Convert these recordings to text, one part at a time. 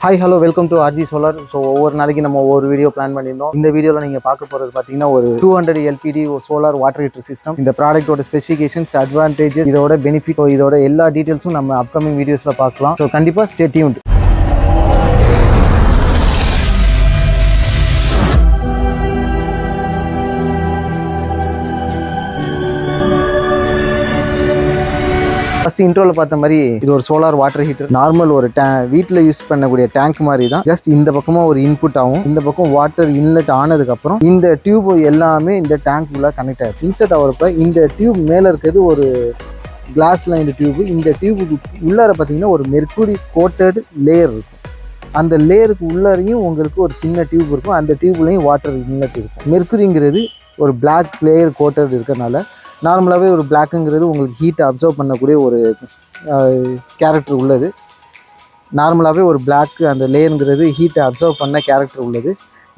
Hi, hello, welcome to RG Solar. So, over நாளைக்கு நம்ம ஒரு வீடியோ பிளான் பண்ணியிருந்தோம். இந்த வீடியோல நீங்க பார்க்க போறது பாத்தீங்கன்னா ஒரு 200 LPD solar water heater system. இந்த ப்ராடக்ட்டோட ஸ்பெசிஃபிகேஷன்ஸ், அட்வான்டேஜஸ், இதோட பெனிஃபிட், இதோட எல்லா டீடைல்ஸும் நம்ம அப்கமிங் வீடியோஸ்ல பார்க்கலாம். ஸோ கண்டிப்பா ஸ்டே டியூன்ட். ஃபர்ஸ்ட் இன்ட்ரோல பார்த்த மாதிரி இது ஒரு சோலார் வாட்டர் ஹீட்டர். நார்மல் ஒரு வீட்டில் யூஸ் பண்ணக்கூடிய டேங்க் மாதிரி தான். ஜஸ்ட் இந்த பக்கமா ஒரு இன்புட் ஆகும், இந்த பக்கம் வாட்டர் இன்லெட் ஆனதுக்கு அப்புறம் இந்த டியூப் எல்லாமே இந்த டேங்க் உள்ள கனெக்ட் ஆகும். இன்செர்ட் ஆகிறப்ப இந்த டியூப் மேல இருக்கிறது ஒரு கிளாஸ் லைன் டியூப். இந்த டியூபுக்கு உள்ளார பார்த்தீங்கன்னா ஒரு மெர்க்குரி கோட்டட் லேயர் இருக்கும். அந்த லேயருக்கு உள்ளாரையும் உங்களுக்கு ஒரு சின்ன டியூப் இருக்கும். அந்த டியூப்லையும் வாட்டர் இன்லெட் இருக்கும். மெர்க்குரிங்கிறது ஒரு பிளாக் லேயர் கோட்டட் இருக்கிறதுனால நார்மலாகவே ஒரு பிளாக்குங்கிறது உங்களுக்கு ஹீட்டை அப்சர்வ் பண்ணக்கூடிய ஒரு கேரக்டர் உள்ளது. நார்மலாகவே ஒரு பிளாக் அந்த லேயருங்கிறது ஹீட்டை அப்சர்வ் பண்ண கேரக்டர் உள்ளது.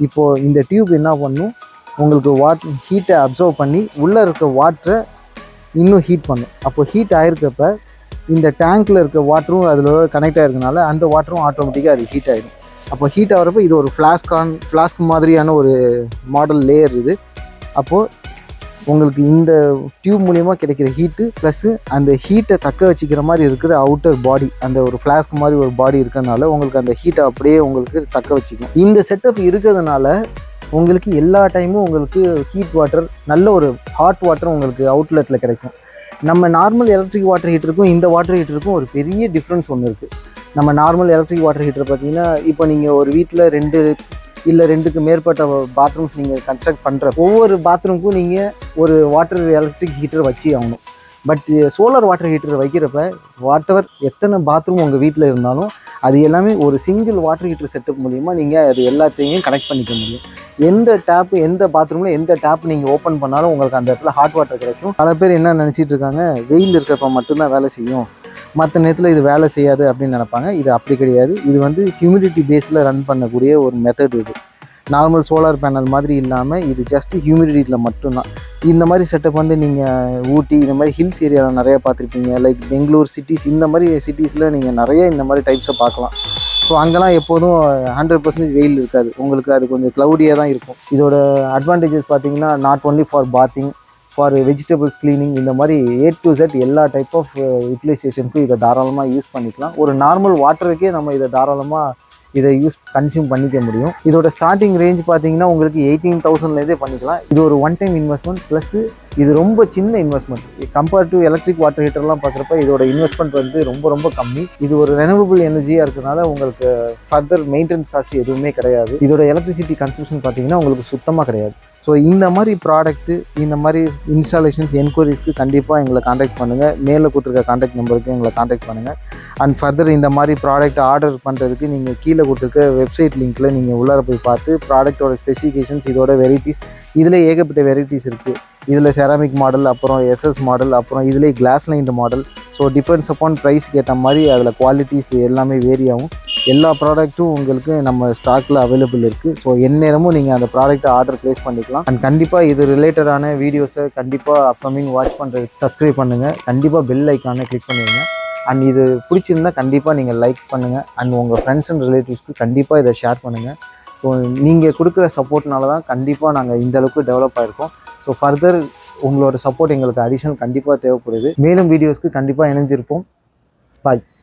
இப்போது இந்த டியூப் என்ன பண்ணும், உங்களுக்கு ஹீட்டை அப்சர்வ் பண்ணி உள்ளே இருக்க வாட்டரை இன்னும் ஹீட் பண்ணும். அப்போது ஹீட் ஆகிருக்கப்ப இந்த டேங்க்கில் இருக்க வாட்டரும் அதில் கனெக்ட் ஆகிருக்கனால அந்த வாட்டரும் ஆட்டோமேட்டிக்காக அது ஹீட் ஆகிடும். அப்போ ஹீட் ஆகிறப்ப இது ஒரு ஃப்ளாஸ்க் மாதிரியான ஒரு மாடல் லேயர் இது. அப்போது உங்களுக்கு இந்த டியூப் மூலிமா கிடைக்கிற ஹீட்டு ப்ளஸ்ஸு அந்த ஹீட்டை தக்க வச்சுக்கிற மாதிரி இருக்கிற அவுட்டர் பாடி, அந்த ஒரு ஃப்ளாஸ்க் மாதிரி ஒரு பாடி இருக்கிறதுனால உங்களுக்கு அந்த ஹீட்டை அப்படியே உங்களுக்கு தக்க வச்சுக்கும். இந்த செட்டப் இருக்கிறதுனால உங்களுக்கு எல்லா டைமும் உங்களுக்கு ஹீட் வாட்டர், நல்ல ஒரு ஹாட் வாட்டர் உங்களுக்கு அவுட்லெட்டில் கிடைக்கும். நம்ம நார்மல் எலக்ட்ரிக் வாட்டர் ஹீட்டருக்கும் இந்த வாட்டர் ஹீட்டருக்கும் ஒரு பெரிய டிஃப்ரென்ஸ் ஒன்று இருக்குது. நம்ம நார்மல் எலக்ட்ரிக் வாட்டர் ஹீட்டர் பார்த்தீங்கன்னா, இப்போ நீங்கள் ஒரு வீட்டில் 2க்கு மேற்பட்ட பாத்ரூம்ஸ் நீங்கள் கன்ஸ்ட்ரக்ட் பண்ணுற ஒவ்வொரு பாத்ரூமுக்கும் நீங்கள் ஒரு வாட்டர் எலக்ட்ரிக் ஹீட்டர் வச்சு ஆகணும். பட் சோலார் வாட்டர் ஹீட்டர் வைக்கிறப்ப வாட்டர் எத்தனை பாத்ரூம் உங்கள் வீட்டில் இருந்தாலும் அது எல்லாமே ஒரு சிங்கிள் வாட்டர் ஹீட்டர் செட்டப் மூலிமா நீங்கள் அது எல்லாத்தையும் கனெக்ட் பண்ணிக்க முடியும். எந்த பாத்ரூமில் எந்த டேப் நீங்கள் ஓப்பன் பண்ணாலும் உங்களுக்கு அந்த இடத்துல ஹாட் வாட்டர் கிடைக்கும். பல பேர் என்ன நினச்சிட்டு இருக்காங்க, வெயில் இருக்கிறப்ப மட்டும்தான் வேலை செய்யும், மற்ற நேரத்தில் இது வேலை செய்யாது அப்படின்னு நினைப்பாங்க. இது அப்படி கிடையாது. இது ஹியூமிடிட்டி பேஸில் ரன் பண்ணக்கூடிய ஒரு மெத்தட். இது நார்மல் சோலார் பேனல் மாதிரி இல்லாமல் இது ஜஸ்ட் ஹியூமிடிட்டியில் மட்டும்தான். இந்த மாதிரி செட்டப் நீங்கள் ஊட்டி இந்த மாதிரி ஹில்ஸ் ஏரியாவில் நிறையா பார்த்துருப்பீங்க. லைக் பெங்களூர் சிட்டிஸ், இந்த மாதிரி சிட்டிஸில் நீங்கள் நிறைய இந்த மாதிரி டைப்ஸை பார்க்கலாம். ஸோ அங்கெல்லாம் எப்போதும் 100% வெயில் இருக்காது, உங்களுக்கு அது கொஞ்சம் க்ளவுடியாக தான் இருக்கும். இதோட அட்வான்டேஜஸ் பார்த்தீங்கன்னா, not only for bathing, for vegetables cleaning, இந்த மாதிரி A to Z எல்லா டைப் ஆஃப் யூட்டிலைசேஷனுக்கும் இதை தாராளமாக யூஸ் பண்ணிக்கலாம். ஒரு நார்மல் வாட்டருக்கே நம்ம இதை தாராளமாக கன்சியூம் பண்ணிக்க முடியும். இதோட ஸ்டார்டிங் ரேஞ்ச் பார்த்தீங்கன்னா உங்களுக்கு 18,000லேருந்தே பண்ணிக்கலாம். இது ஒரு ஒன் டைம் இன்வெஸ்ட்மெண்ட் ப்ளஸ் இது ரொம்ப சின்ன investment. Compared to electric water ஹீட்டர்லாம் பார்க்குறப்ப இதோட இன்வெஸ்ட்மெண்ட் ரொம்ப கம்மி. இது ஒரு ரெனியூவபிள் எனர்ஜியாக இருக்கிறதுனால உங்களுக்கு ஃபர்தர் மெயின்டெனன்ஸ் காஸ்ட் எதுவுமே கிடையாது. இதோட எலக்ட்ரிசிட்டி கன்சம்ஷன் பார்த்தீங்கன்னா உங்களுக்கு சுத்தமாக கிடையாது. ஸோ இந்த மாதிரி ப்ராடக்ட்டு, இந்த மாதிரி இன்ஸ்டாலேஷன்ஸ் என்கொயரிஸ்க்கு கண்டிப்பாக எங்களை காண்டாக்ட் பண்ணுங்கள். மேலே கொடுத்துருக்க காண்டாக்ட் நம்பருக்கு எங்களை காண்டாக்ட் பண்ணுங்கள். அண்ட் ஃபர்தர் இந்த மாதிரி ப்ராடக்ட் ஆர்டர் பண்ணுறதுக்கு நீங்கள் கீழே கொடுத்துருக்க வெப்சைட் லிங்க்கில் நீங்கள் உள்ளார போய் பார்த்து ப்ராடக்டோட ஸ்பெசிஃபிகேஷன்ஸ், இதோட வெரைட்டிஸ், இதில் ஏகப்பட்ட வெரைட்டிஸ் இருக்குது. இதில் செராமிக் மாடல், அப்புறம் SS மாடல், அப்புறம் இதிலே glass line model. So depends upon ப்ரைஸ்க்கு ஏற்ற மாதிரி அதில் குவாலிட்டிஸ் எல்லாமே வேரி ஆகும். எல்லா ப்ராடக்ட்டும் உங்களுக்கு நம்ம ஸ்டாக்கில் அவைலபிள் இருக்குது. ஸோ எந்நேரமும் நீங்கள் அந்த ப்ராடக்ட்டை ஆர்டர் ப்ளேஸ் பண்ணிக்கலாம். அண்ட் கண்டிப்பாக இது ரிலேட்டடான வீடியோஸை கண்டிப்பாக அப்கமிங் வாட்ச் பண்ணுறதுக்கு சப்ஸ்கிரைப் பண்ணுங்கள். கண்டிப்பாக பெல் ஐக்கானை கிளிக் பண்ணிடுங்க. அண்ட் இது பிடிச்சிருந்தால் கண்டிப்பாக நீங்கள் லைக் பண்ணுங்கள். அண்ட் உங்கள் ஃப்ரெண்ட்ஸ் அண்ட் ரிலேட்டிவ்ஸ்க்கு கண்டிப்பாக இதை ஷேர் பண்ணுங்கள். ஸோ நீங்கள் கொடுக்குற சப்போர்ட்னால தான் கண்டிப்பாக நாங்கள் இந்தளவுக்கு டெவலப் ஆகிருக்கோம். ஸோ ஃபர்தர் உங்களோட சப்போர்ட் எங்களுக்கு அடிஷனல் கண்டிப்பாக தேவைப்படுது. மேலும் வீடியோஸ்க்கு கண்டிப்பாக இணைஞ்சிருப்போம். பாய்.